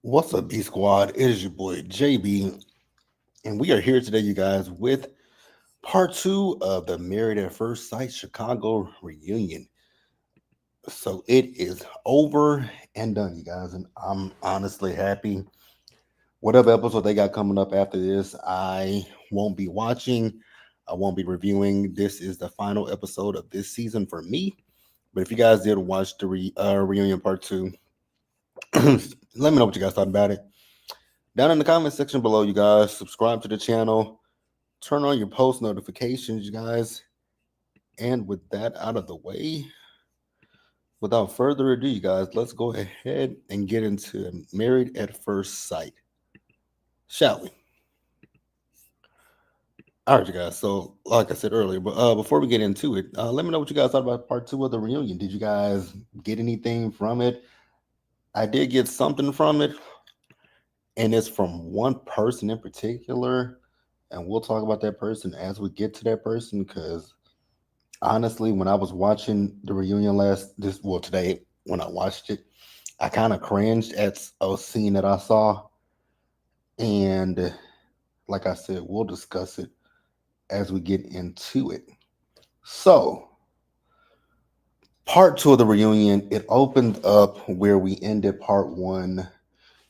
What's up, B Squad? It is your boy JB, and we are here today, you guys, with part two of the Married at First Sight Chicago reunion. So it is over and done, you guys, and I'm honestly happy. Whatever episode they got coming up after this, I won't be watching. I won't be reviewing. This is the final episode of this season for me. But if you guys did watch the reunion part two, let me know what you guys thought about it. Down in the comment section below, you guys, subscribe to the channel, turn on your post notifications, you guys. And with that out of the way, without further ado, you guys, let's go ahead and get into Married at First Sight, shall we? All right, you guys. So, like I said earlier, but before we get into it, let me know what you guys thought about part two of the reunion. Did you guys get anything from it? I did get something from it, and it's from one person in particular. And we'll talk about that person as we get to that person because honestly, when I was watching the reunion today, when I watched it, I kind of cringed at a scene that I saw. And like I said, we'll discuss it as we get into it. So, part two of the reunion, it opened up where we ended part one.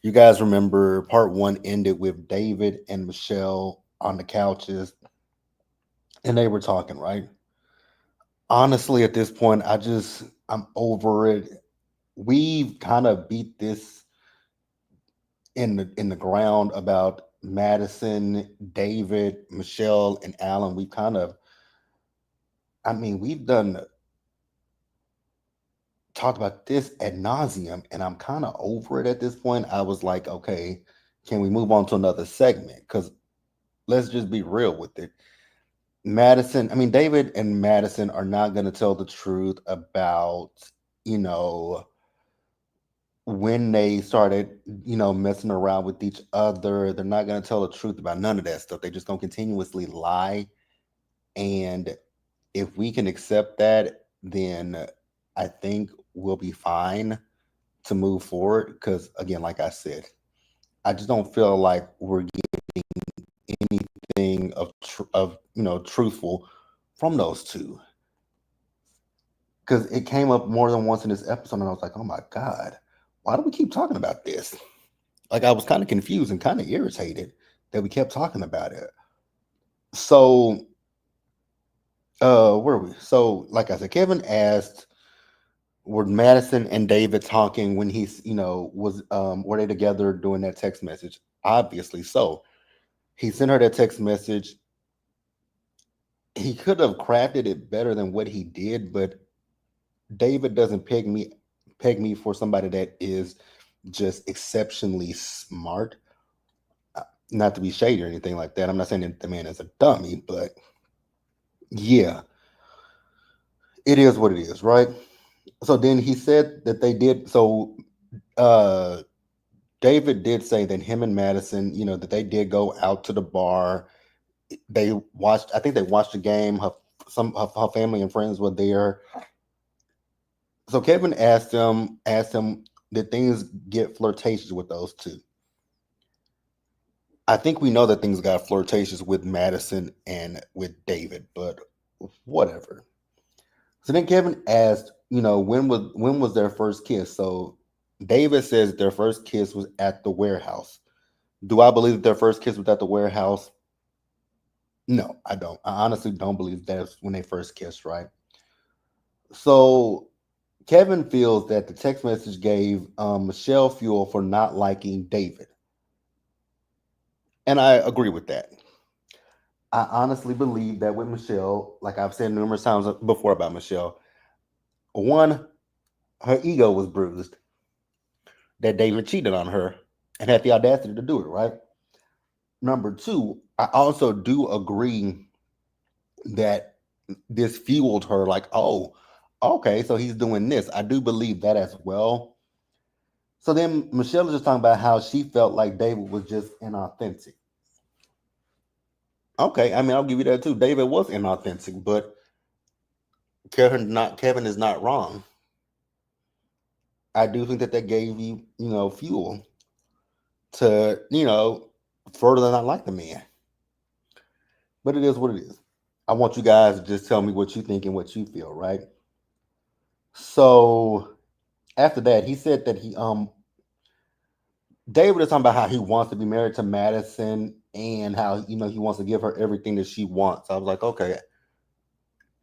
You guys remember part one ended with David and Michelle on the couches and they were talking, right? Honestly, at this point, I'm over it. We've kind of beat this in the ground about Madison, David, Michelle, and Alan. We've done talked about this ad nauseum, and I'm kind of over it at this point. I was like, okay, can we move on to another segment? Because let's just be real with it. David and Madison are not going to tell the truth about, you know, when they started, messing around with each other. They're not going to tell the truth about none of that stuff. They just going to continuously lie. And if we can accept that, then I think we'll be fine to move forward. Because again, like I said, I just don't feel like we're anything of truthful from those two. Because it came up more than once in this episode, and I was like, oh my god, why do we keep talking about this? Like I was kind of confused and kind of irritated that we kept talking about it. So, where are we? So, like I said, Kevin asked, were Madison and David talking when were they together doing that text message? Obviously, so he sent her that text message. He could have crafted it better than what he did, but David doesn't peg me for somebody that is just exceptionally smart. Not to be shady or anything like that. I'm not saying that the man is a dummy, but yeah, it is what it is, right? So then he said that they did. So uh, David did say that him and Madison, that they did go out to the bar. They watched. I think they watched the game. Her family and friends were there. So Kevin asked him, did things get flirtatious with those two? I think we know that things got flirtatious with Madison and with David, but whatever. So then Kevin asked, when was their first kiss? So David says their first kiss was at the warehouse. Do I believe that their first kiss was at the warehouse? No, I don't. I honestly don't believe that's when they first kissed, right? So Kevin feels that the text message gave Michelle fuel for not liking David. And I agree with that. I honestly believe that with Michelle, like I've said numerous times before about Michelle, one, her ego was bruised that David cheated on her and had the audacity to do it, right? Number two, I also do agree that this fueled her, like, oh, okay, so he's doing this. I do believe that as well. So then Michelle is just talking about how she felt like David was just inauthentic. Okay, I'll give you that too. David was inauthentic, but Kevin is not wrong. I do think that gave you, fuel. to, further not like the man. But it is what it is. I want you guys to just tell me what you think and what you feel, right? So after that, he said that David is talking about how he wants to be married to Madison and how he wants to give her everything that she wants. I was like, okay,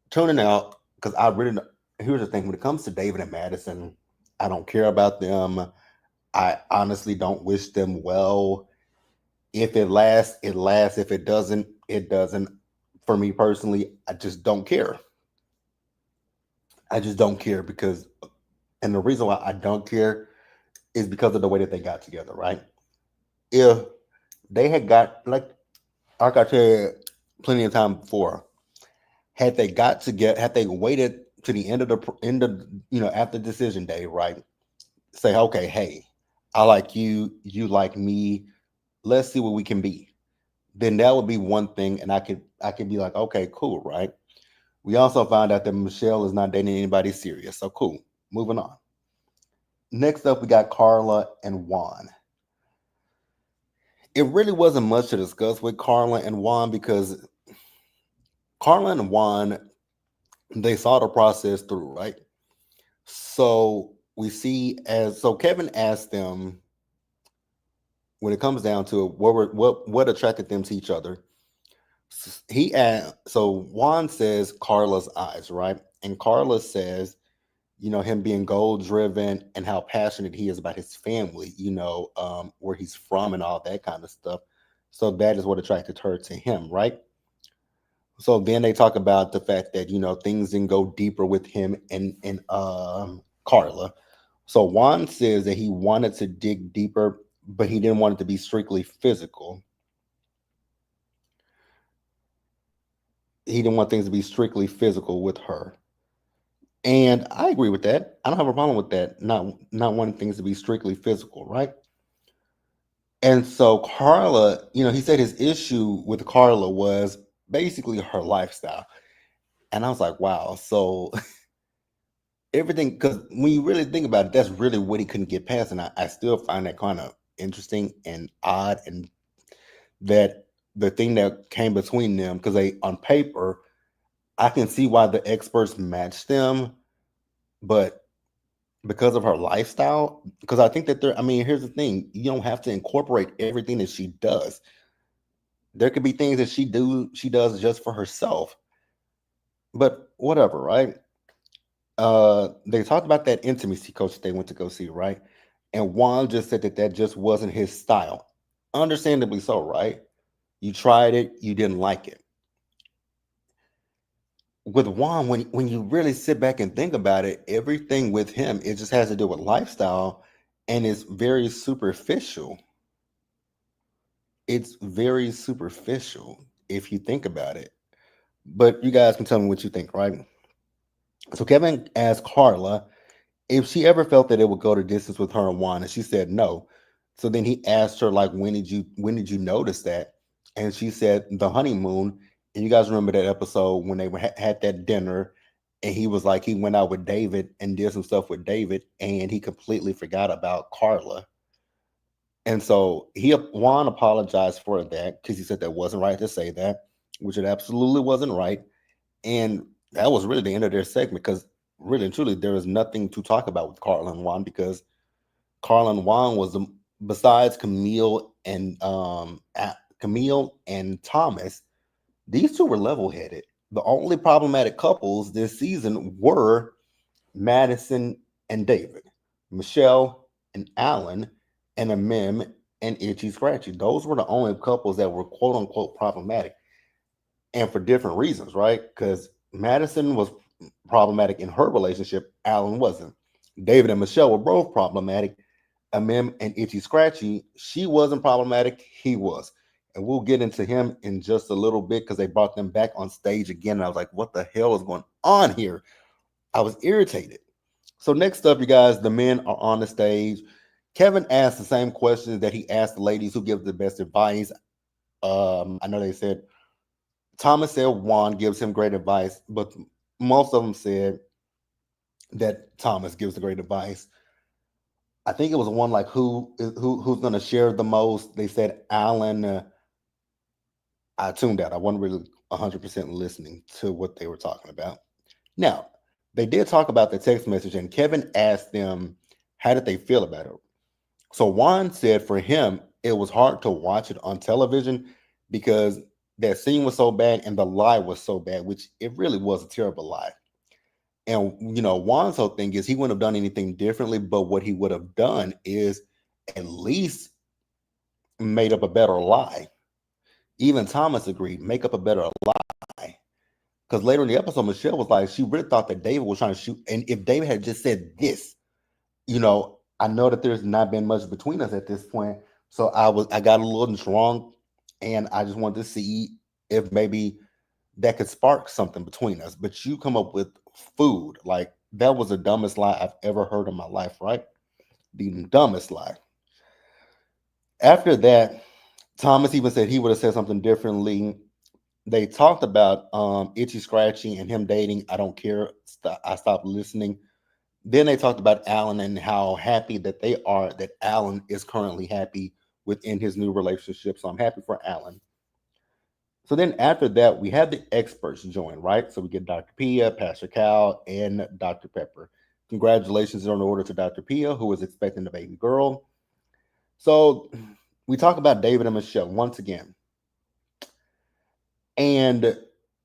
tuning out because I really here's the thing when it comes to David and Madison, I don't care about them. I honestly don't wish them well. If it lasts, it lasts. If it doesn't, it doesn't. For me personally, I just don't care. I just don't care because, and the reason why I don't care is because of the way that they got together, right? If they had got like I said plenty of time before, had they got to get, had they waited to the end of after decision day, right? Say, okay, hey, I like you, you like me. Let's see what we can be. Then that would be one thing, and I could be like, okay, cool, right? We also found out that Michelle is not dating anybody serious, so cool. Moving on. Next up, we got Carla and Juan. It really wasn't much to discuss with Carla and Juan because Carla and Juan they saw the process through, right? So we see as so Kevin asked them when it comes down to it, what attracted them to each other. He asked, so Juan says Carla's eyes, right? And Carla says, him being goal driven and how passionate he is about his family, where he's from and all that kind of stuff. So that is what attracted her to him, right? So then they talk about the fact that things didn't go deeper with him and Carla. So Juan says that he wanted to dig deeper, but he didn't want it to be strictly physical. He didn't want things to be strictly physical with her. And I agree with that. I don't have a problem with that. Not wanting things to be strictly physical, right? And so Carla, he said his issue with Carla was basically her lifestyle. And I was like, wow. So everything, because when you really think about it, that's really what he couldn't get past. And I still find that kind of interesting and odd. And that the thing that came between them, because they, on paper, I can see why the experts matched them. But because of her lifestyle, because I think that I mean, here's the thing, you don't have to incorporate everything that she does. There could be things that she does just for herself, but whatever, right? They talked about that intimacy coach that they went to go see, right? And Juan just said that that just wasn't his style. Understandably so, right? You tried it, you didn't like it. With Juan, when you really sit back and think about it, everything with him, it just has to do with lifestyle and it's very superficial. It's very superficial if you think about it. But you guys can tell me what you think, right? So Kevin asked Carla if she ever felt that it would go the distance with her and Juan, and she said no. So then he asked her like, when did you notice that? And she said the honeymoon. And you guys remember that episode when they had that dinner, and he was like he went out with David and did some stuff with David, and he completely forgot about Carla. And so Juan apologized for that because he said that wasn't right to say that, which it absolutely wasn't right. And that was really the end of their segment because really and truly there was nothing to talk about with Carl and Juan because Carl and Juan was besides Camille and Thomas, these two were level headed. The only problematic couples this season were Madison and David, Michelle and Alan, and a Mim and Itchy Scratchy. Those were the only couples that were quote unquote problematic, and for different reasons, right? Because Madison was problematic in her relationship, Alan wasn't. David and Michelle were both problematic. Mim and Itchy Scratchy, she wasn't problematic, he was. And we'll get into him in just a little bit because they brought them back on stage again. And I was like, what the hell is going on here? I was irritated. So next up, you guys, the men are on the stage. Kevin asked the same questions that he asked the ladies who give the best advice. I know they said Thomas said Juan gives him great advice, but most of them said that Thomas gives the great advice. I think it was one like who's going to share the most. They said Alan. I tuned out. I wasn't really 100% listening to what they were talking about. Now, they did talk about the text message, and Kevin asked them how did they feel about it. So Juan said for him, it was hard to watch it on television because that scene was so bad and the lie was so bad, which it really was a terrible lie. And Juan's whole thing is he wouldn't have done anything differently, but what he would have done is at least made up a better lie. Even Thomas agreed, make up a better lie. Because later in the episode, Michelle was like, she really thought that David was trying to shoot. And if David had just said this, I know that there's not been much between us at this point. So I got a little strong, and I just wanted to see if maybe that could spark something between us. But you come up with food. Like, that was the dumbest lie I've ever heard in my life, right? The dumbest lie. After that, Thomas even said he would have said something differently. They talked about Itchy Scratchy and him dating. I don't care. I stopped listening. Then they talked about Alan and how happy that they are that Alan is currently happy within his new relationship. So I'm happy for Alan. So then after that, we had the experts join, right? So we get Dr. Pia, Pastor Cal, and Dr. Pepper. Congratulations are in order to Dr. Pia, who is expecting a baby girl. So we talk about David and Michelle once again. And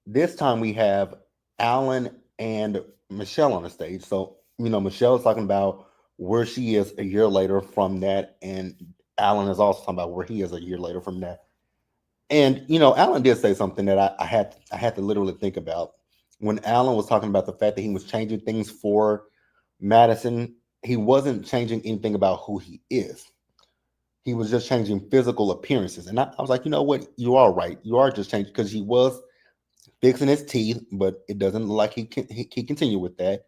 this time we have Alan and Michelle on the stage. So, Michelle is talking about where she is a year later from that. And Alan is also talking about where he is a year later from that. And, Alan did say something that I had to literally think about. When Alan was talking about the fact that he was changing things for Madison, he wasn't changing anything about who he is. He was just changing physical appearances. And I was like, you know what? You are right. You are just changing because he was fixing his teeth, but it doesn't look like he continued with that.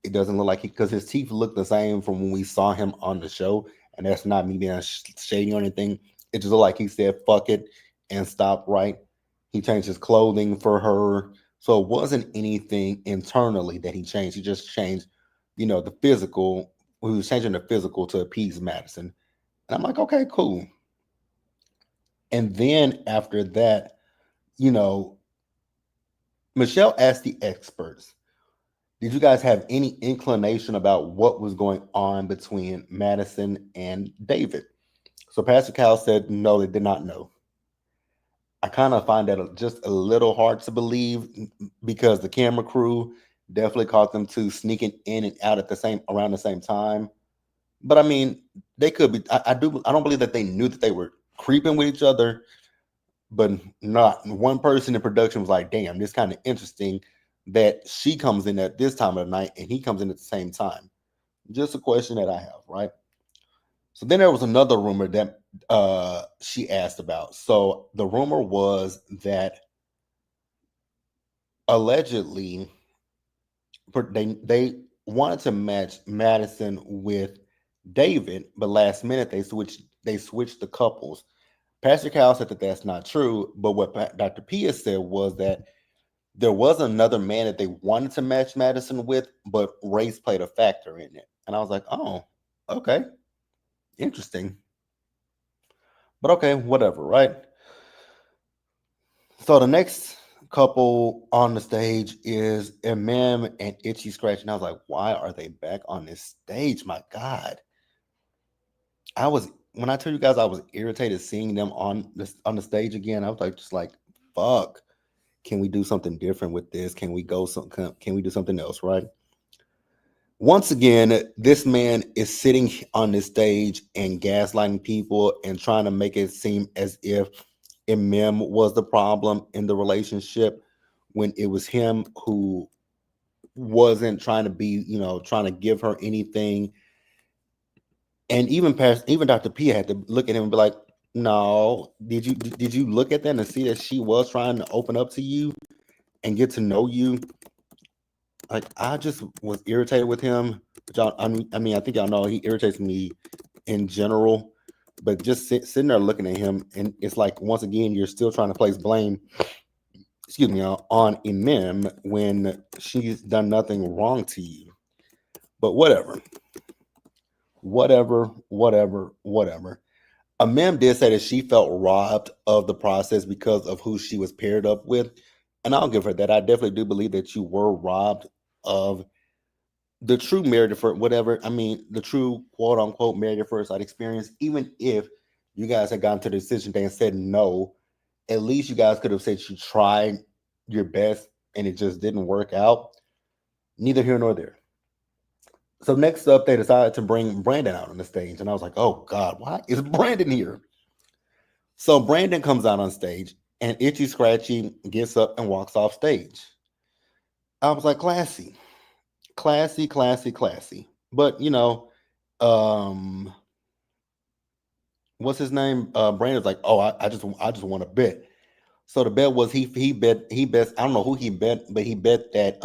It doesn't look like because his teeth look the same from when we saw him on the show, and that's not me being shady or anything. It just looked like he said "fuck it" and stopped. Right? He changed his clothing for her, so it wasn't anything internally that he changed. He just changed, the physical. He was changing the physical to appease Madison, and I'm like, okay, cool. And then after that, you know, Michelle asked the experts, did you guys have any inclination about what was going on between Madison and David? So Pastor Cal said, no, they did not know. I kind of find that just a little hard to believe because the camera crew definitely caught them two sneaking in and out at around the same time. But I mean, they could be. I don't believe that they knew that they were creeping with each other, but not one person in production was like, damn, this kind of interesting that she comes in at this time of the night and he comes in at the same time. Just a question that I have, right? So then there was another rumor that she asked about. So the rumor was that allegedly they wanted to match Madison with David, but last minute they switched the couples. Pastor Cal said that that's not true, but what Dr. Pia said was that there was another man that they wanted to match Madison with, but race played a factor in it. And I was like, oh, okay, interesting. But okay, whatever, right? So the next couple on the stage is Emem and Itchy Scratch. And I was like, why are they back on this stage? My God. When I tell you guys I was irritated seeing them on the stage again, I was like, just like, fuck. Can we do something different with this? Can we do something else, right? Once again, this man is sitting on this stage and gaslighting people and trying to make it seem as if Emem was the problem in the relationship when it was him who wasn't trying to be, trying to give her anything. And even Dr. P had to look at him and be like, no, did you look at that and see that she was trying to open up to you and get to know you? Like, I just was irritated with him. Y'all, I think y'all know he irritates me in general. But just sitting there looking at him, and it's like once again you're still trying to place blame, excuse me, on Emem when she's done nothing wrong to you. But whatever. Whatever. A mem did say that she felt robbed of the process because of who she was paired up with. And I'll give her that. I definitely do believe that you were robbed of the true married at first, whatever. I mean, the true quote unquote married at first sight experience. Even if you guys had gotten to the decision day and said no, at least you guys could have said you tried your best and it just didn't work out. Neither here nor there. So next up, they decided to bring Brandon out on the stage, and I was like, "Oh God, why is Brandon here?" So Brandon comes out on stage, and Itchy Scratchy gets up and walks off stage. I was like, "Classy, classy, classy, classy." But um, what's his name? Brandon's like, "Oh, I just want to bet." So the bet was he bet I don't know who he bet, but he bet that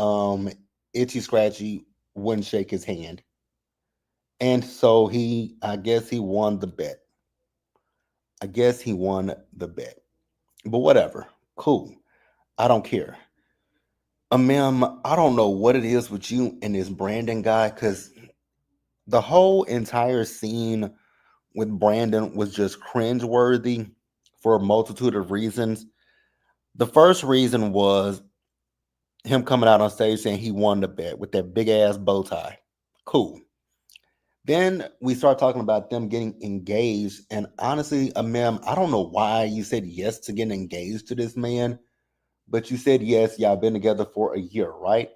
Itchy Scratchy wouldn't shake his hand, and so I guess he won the bet. I guess he won the bet. But whatever. Cool. I don't care. Ma'am, I don't know what it is with you and this Brandon guy, because the whole entire scene with Brandon was just cringeworthy for a multitude of reasons. The first reason was him coming out on stage saying he won the bet with that big ass bow tie. Cool. Then we start talking about them getting engaged. And honestly, ma'am, I don't know why you said yes to getting engaged to this man, but you said yes, y'all been together for a year, right?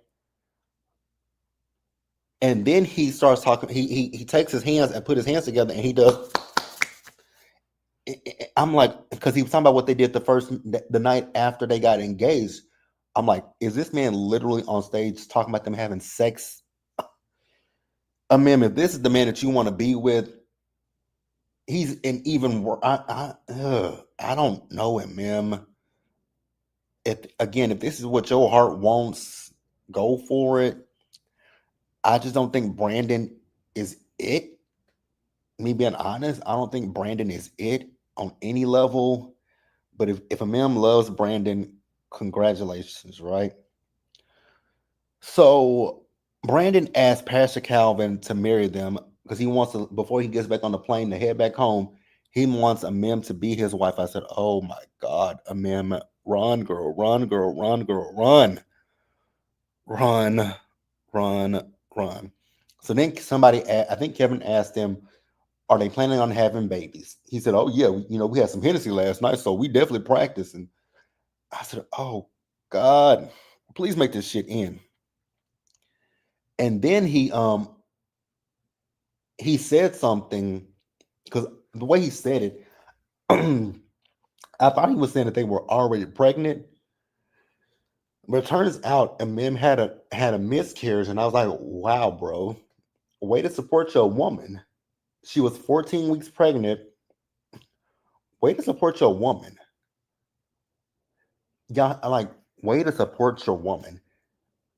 And then he starts talking. He takes his hands and put his hands together, and he does. I'm like, because he was talking about what they did the night after they got engaged. I'm like, is this man literally on stage talking about them having sex? If this is the man that you want to be with, he's an even worse. I don't know him, ma'am. If this is what your heart wants, go for it. I just don't think Brandon is it. Me being honest, I don't think Brandon is it on any level. But if a man loves Brandon, congratulations, right? So Brandon asked Pastor Calvin to marry them because he wants to, before he gets back on the plane to head back home, he wants a mem to be his wife. I said, "Oh my God, a mem, run, girl, run, girl, run, girl, run, run, run, run." So then I think Kevin asked him, "Are they planning on having babies?" He said, "Oh yeah, we had some Hennessy last night, so we definitely practicing." I said, "Oh God, please make this shit end." And then he said something because the way he said it, I thought he was saying that they were already pregnant, but it turns out a mem had a miscarriage, and I was like, "Wow, bro, way to support your woman." She was 14 weeks pregnant. Way to support your woman. Yeah, I like way to support your woman.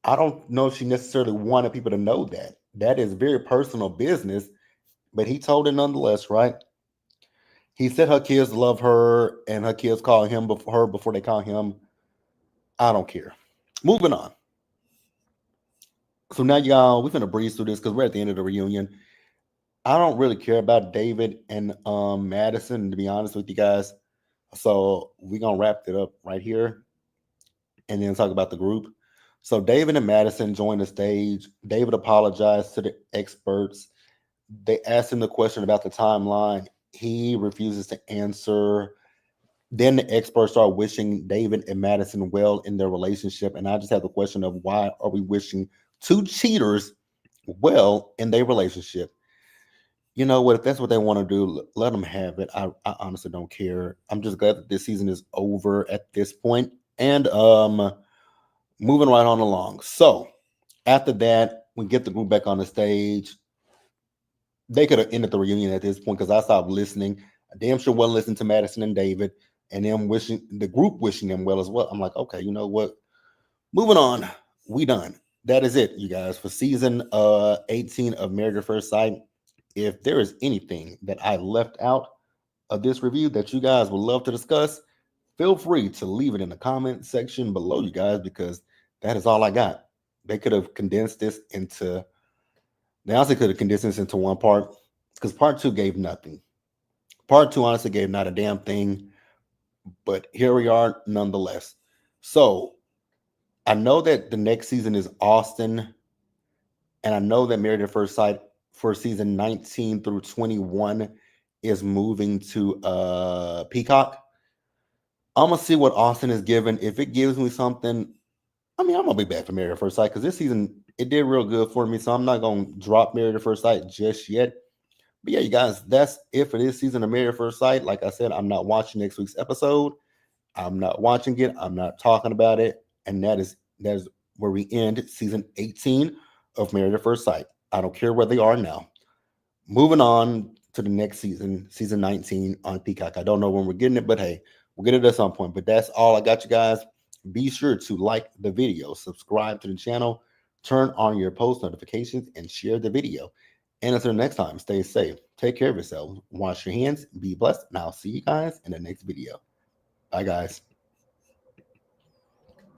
I don't know if she necessarily wanted people to know that. That is very personal business, but he told it nonetheless, right? He said her kids love her and her kids call him before her before they call him. I don't care. Moving on. So now y'all, we're gonna breeze through this because we're at the end of the reunion. I don't really care about David and Madison, to be honest with you guys. So we're gonna wrap it up right here and then talk about the group. So David and Madison joined the stage. David apologized to the experts. They asked him the question about the timeline. He refuses to answer. Then the experts start wishing David and Madison well in their relationship. And I just have the question of why are we wishing two cheaters well in their relationship? You know what? If that's what they want to do, let them have it. I honestly don't care. I'm just glad that this season is over at this point. And moving right on along. So after that, we get the group back on the stage. They could have ended the reunion at this point because I stopped listening. I damn sure wasn't listening to Madison and David, and them wishing the group wishing them well as well. I'm like, okay, you know what? Moving on. We done. That is it, you guys, for season 18 of Married at First Sight. If there is anything that I left out of this review that you guys would love to discuss, feel free to leave it in the comment section below, you guys, because that is all I got. They could have condensed this into, they also could have condensed this into one part. because part two gave nothing. Part two honestly gave not a damn thing, but here we are nonetheless. So I know that the next season is Austin, and I know that Married at First Sight for season 19 through 21 is moving to Peacock. I'm gonna see what Austin is given. If it gives me something, I mean, I'm gonna be back for Married at First Sight because this season it did real good for me. So I'm not gonna drop Married at First Sight just yet. But yeah, you guys, that's it for this season of Married at First Sight. Like I said, I'm not watching next week's episode. I'm not watching it. I'm not talking about it. And that is where we end season 18 of Married at First Sight. I don't care where they are now. Moving on to the next season, season 19 on Peacock. I don't know when we're getting it, but hey, we'll get it at some point. But that's all I got, you guys. Be sure to like the video, subscribe to the channel, turn on your post notifications, and share the video. And until next time, stay safe, take care of yourselves, wash your hands, be blessed, and I'll see you guys in the next video. Bye, guys.